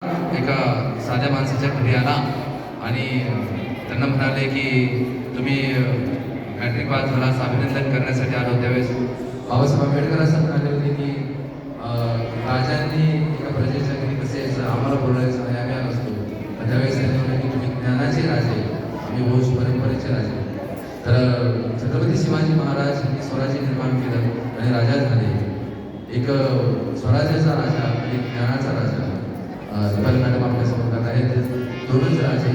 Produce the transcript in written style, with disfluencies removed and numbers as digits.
एका साध्या माणसाच्या घरी आला आणि त्यांना म्हणाले की तुम्ही मॅट्रिक पास झाला, अभिनंदन करण्यासाठी आलो. त्यावेळेस बाबासाहेब आंबेडकर असं म्हणाले होते की राजांनी एका प्रजेच्या घरी कसे यायचं, आम्हाला बोलायचं आणि आम्ही आलो असतो. तर त्यावेळेस त्यांनी म्हटलं की तुम्ही ज्ञानाचे राजे, आम्ही वंश परंपरेचे राजे. तर छत्रपती शिवाजी महाराज यांनी स्वराज्य निर्माण केलं आणि राजा झाले. एक स्वराज्याचा राजा, एक ज्ञानाचा राजा. मॅडम आपल्यासमोर आहेत. दोनच राजे.